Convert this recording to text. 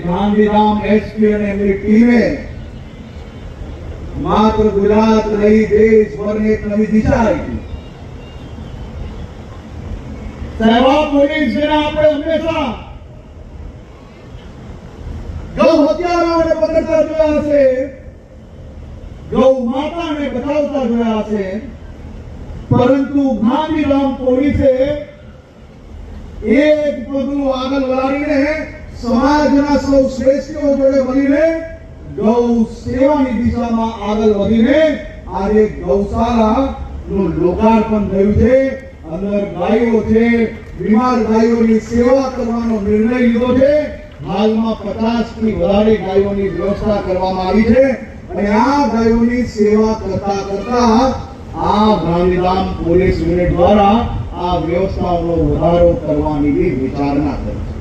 Gandhidham SP અને એમની ટીમે માત્ર ગુજરાત નહીં દેશભરને એક નવી દિશા આપી. સાહેબ, પોલીસને આપણે હંમેશા ગૌ હત્યારાઓને પકડતા જોયા છે, ગૌ માતાને બચાવતા જોયા છે, પરંતુ ગાંધીધામ પોલીસે એક પગલું આગળ વધારીને સમાજના સૌ શ્રેષ્ઠીઓ જોડે મળીને ગૌ સેવાની દિશામાં આગળ વધીને આજે ગૌશાળા નું લોકાર્પણ થયું છે. અંદર ગાયો છે, બીમાર ગાયોની સેવા કરવાનો નિર્ણય લીધો છે. હાલમાં 50 થી વધારે ગાયોની વ્યવસ્થા કરવામાં આવી છે અને આ ગાયોની સેવા કરતા આ ગાંધીધામ પોલીસ યુનિટ દ્વારા આ વ્યવસ્થાનો વધારો કરવાની વિચારણા કરી છે.